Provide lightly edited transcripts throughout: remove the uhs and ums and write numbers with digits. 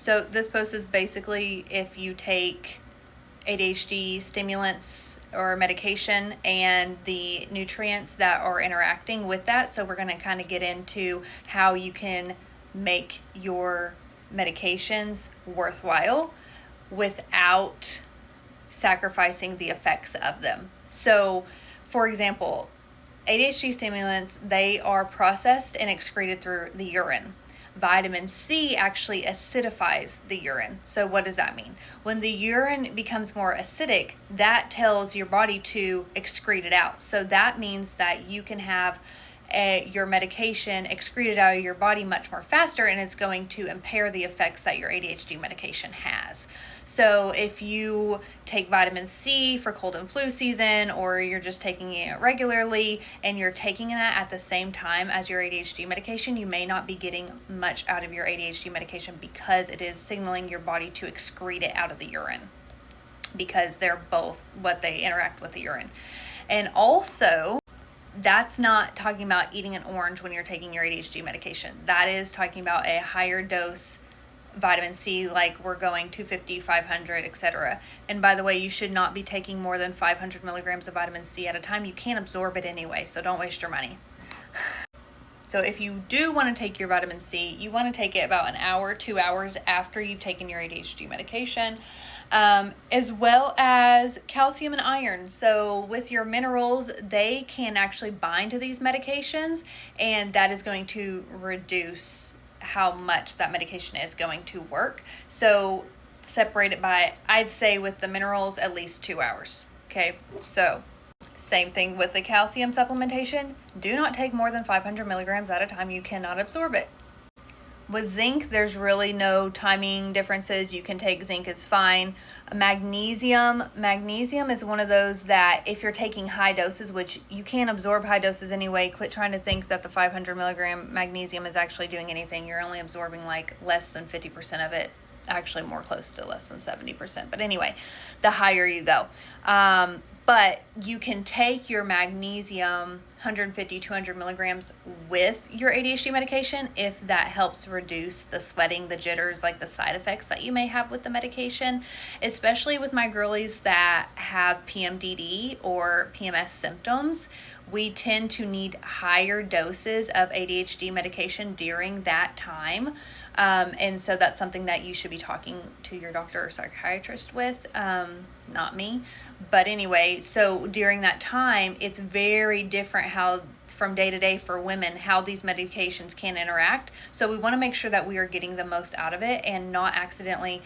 So this post is basically if you take ADHD stimulants or medication and the nutrients that are interacting with that. So we're going to kind of get into how you can make your medications worthwhile without sacrificing the effects of them. So, for example, ADHD stimulants, they are processed and excreted through the urine. Vitamin C actually acidifies the urine. So what does that mean? When the urine becomes more acidic, that tells your body to excrete it out. So that means that you can have your medication excreted out of your body much more faster, and it's going to impair the effects that your ADHD medication has. So if you take vitamin C for cold and flu season, or you're just taking it regularly and you're taking that at the same time as your ADHD medication, you may not be getting much out of your ADHD medication because it is signaling your body to excrete it out of the urine, because they're both what they interact with the urine. And also, that's not talking about eating an orange when you're taking your ADHD medication. That is talking about a higher dose vitamin C, like we're going 250, 500, etc. And by the way, you should not be taking more than 500 milligrams of vitamin C at a time. You can't absorb it anyway, so don't waste your money. So if you do want to take your vitamin C, you want to take it about an hour, 2 hours after you've taken your ADHD medication, as well as calcium and iron. So with your minerals, they can actually bind to these medications, and that is going to reduce how much that medication is going to work. So separate it by, I'd say with the minerals, at least 2 hours. Okay, so same thing with the calcium supplementation. Do not take more than 500 milligrams at a time. You cannot absorb it. With zinc, there's really no timing differences. You can take zinc is fine. Magnesium is one of those that if you're taking high doses, which you can't absorb high doses anyway, quit trying to think that the 500 milligram magnesium is actually doing anything. You're only absorbing like less than 50% of it, actually more close to less than 70%. But anyway, the higher you go. But you can take your magnesium 150, 200 milligrams with your ADHD medication if that helps reduce the sweating, the jitters, like the side effects that you may have with the medication, especially with my girlies that have PMDD or PMS symptoms. We tend to need higher doses of ADHD medication during that time. And so that's something that you should be talking to your doctor or psychiatrist with, not me. But anyway, so during that time, it's very different how from day to day for women, how these medications can interact. So we want to make sure that we are getting the most out of it and not accidentally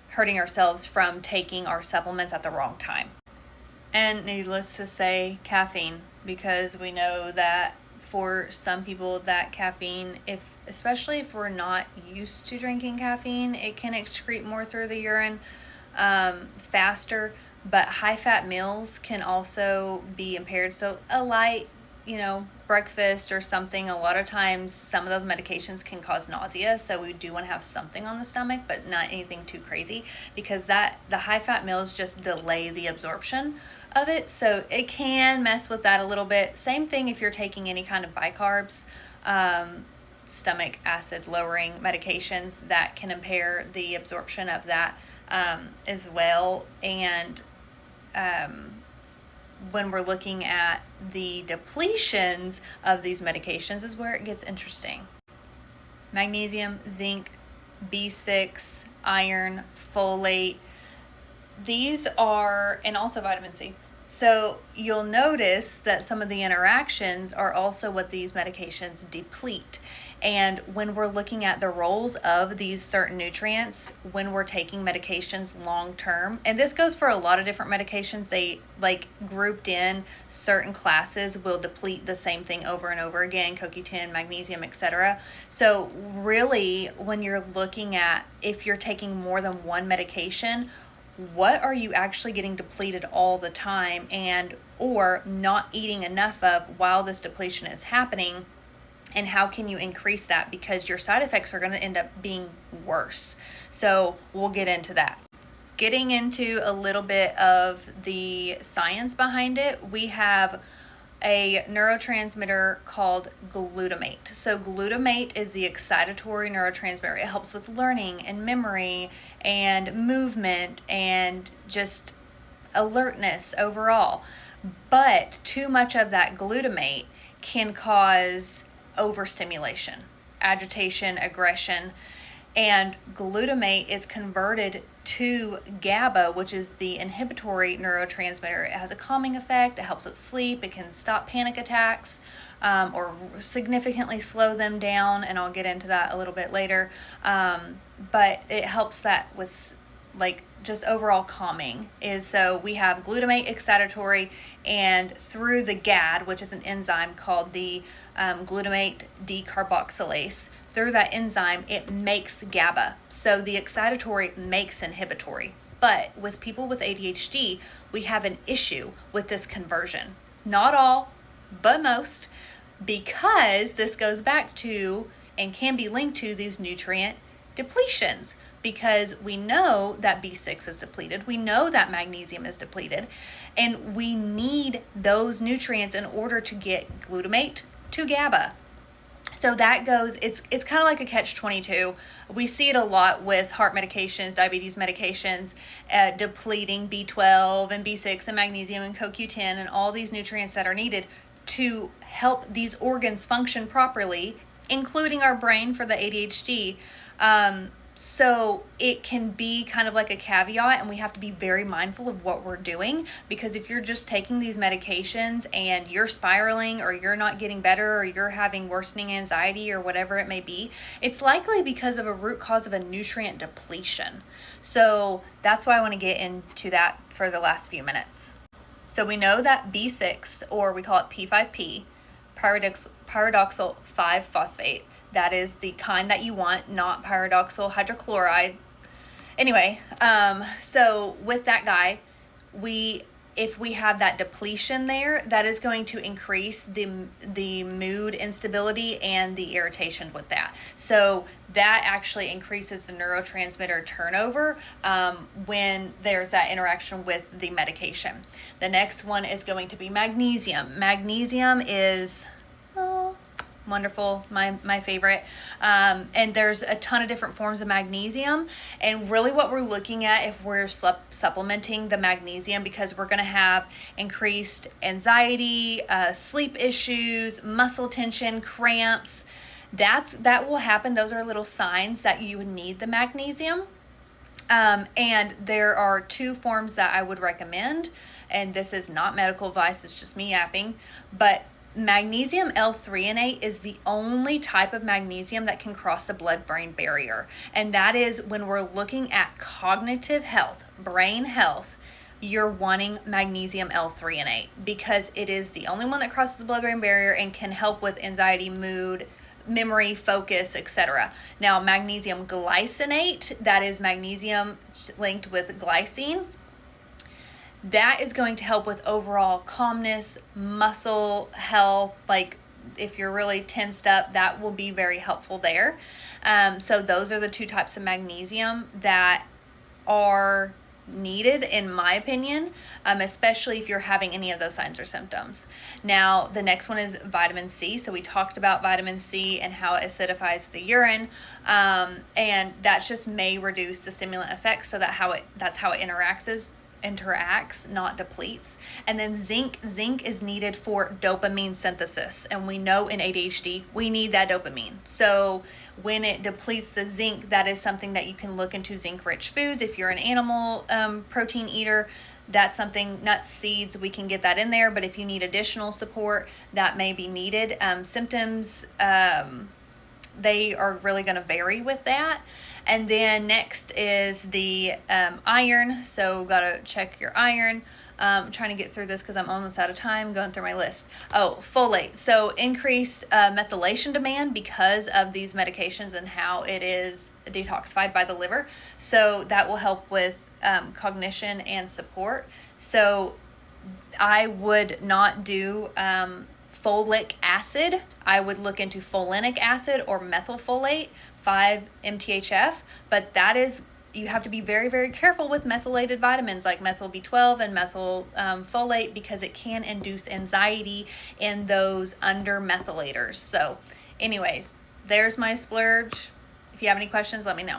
hurting ourselves from taking our supplements at the wrong time. And needless to say, caffeine, because we know that for some people that caffeine, especially if we're not used to drinking caffeine, it can excrete more through the urine faster. But high fat meals can also be impaired. So a light, breakfast or something, a lot of times some of those medications can cause nausea. So we do want to have something on the stomach, but not anything too crazy, because the high fat meals just delay the absorption of it. So it can mess with that a little bit. Same thing if you're taking any kind of bicarbs, stomach acid lowering medications that can impair the absorption of that as well. And when we're looking at the depletions of these medications is where it gets interesting. Magnesium, zinc, B6, iron, folate, these are, and also vitamin C. So you'll notice that some of the interactions are also what these medications deplete. And when we're looking at the roles of these certain nutrients, when we're taking medications long term, and this goes for a lot of different medications, they like grouped in certain classes will deplete the same thing over and over again, CoQ10, magnesium, etc. So really, when you're looking at if you're taking more than one medication, what are you actually getting depleted all the time, and or not eating enough of while this depletion is happening? And how can you increase that? Because your side effects are going to end up being worse. So we'll get into that. Getting into a little bit of the science behind it, we have a neurotransmitter called glutamate. So glutamate is the excitatory neurotransmitter. It helps with learning and memory and movement and just alertness overall. But too much of that glutamate can cause overstimulation, agitation, aggression, and glutamate is converted to GABA, which is the inhibitory neurotransmitter. It has a calming effect, it helps with sleep, it can stop panic attacks, or significantly slow them down, and I'll get into that a little bit later. But it helps that with just overall calming. So we have glutamate excitatory, and through the GAD, which is an enzyme called the glutamate decarboxylase, through that enzyme, it makes GABA. So the excitatory makes inhibitory. But with people with ADHD, we have an issue with this conversion. Not all, but most, because this goes back to and can be linked to these nutrient depletions, because we know that B6 is depleted, we know that magnesium is depleted, and we need those nutrients in order to get glutamate to GABA. So that goes, it's kind of like a catch-22. We see it a lot with heart medications, diabetes medications, depleting B12 and B6 and magnesium and CoQ10 and all these nutrients that are needed to help these organs function properly, including our brain for the ADHD. So it can be kind of like a caveat, and we have to be very mindful of what we're doing, because if you're just taking these medications and you're spiraling, or you're not getting better, or you're having worsening anxiety or whatever it may be, it's likely because of a root cause of a nutrient depletion. So that's why I want to get into that for the last few minutes. So we know that B6, or we call it P5P, pyridoxal 5-phosphate, that is the kind that you want, not pyridoxal hydrochloride. Anyway, so with that guy, if we have that depletion there, that is going to increase the mood instability and the irritation with that. So that actually increases the neurotransmitter turnover when there's that interaction with the medication. The next one is going to be magnesium. Magnesium is wonderful, my favorite, and there's a ton of different forms of magnesium, and really what we're looking at if we're supplementing the magnesium, because we're going to have increased anxiety, sleep issues, muscle tension, cramps, that will happen. Those are little signs that you would need the magnesium. And there are two forms that I would recommend, and this is not medical advice, it's just me yapping, but magnesium L-threonate is the only type of magnesium that can cross the blood-brain barrier. And that is when we're looking at cognitive health, brain health, you're wanting magnesium L-threonate, because it is the only one that crosses the blood-brain barrier and can help with anxiety, mood, memory, focus, etc. Now, magnesium glycinate, that is magnesium linked with glycine, that is going to help with overall calmness, muscle health. Like if you're really tensed up, that will be very helpful there. So those are the two types of magnesium that are needed, in my opinion, especially if you're having any of those signs or symptoms. Now, the next one is vitamin C. So we talked about vitamin C and how it acidifies the urine, and that just may reduce the stimulant effects. So that's how it interacts, not depletes. And then zinc is needed for dopamine synthesis, and we know in ADHD we need that dopamine. So when it depletes the zinc, that is something that you can look into zinc rich foods. If you're an animal protein eater, that's something, nuts, seeds, we can get that in there. But if you need additional support, that may be needed. Symptoms, they are really going to vary with that. And then next is the iron. So got to check your iron. I'm trying to get through this because I'm almost out of time going through my list. Oh, folate. So increased methylation demand because of these medications and how it is detoxified by the liver. So that will help with cognition and support. So I would not do folic acid. I would look into folinic acid or methylfolate, 5-MTHF, but that is you have to be very, very careful with methylated vitamins like methyl B12 and methyl folate, because it can induce anxiety in those under methylators. So anyways, there's my splurge. If you have any questions, let me know.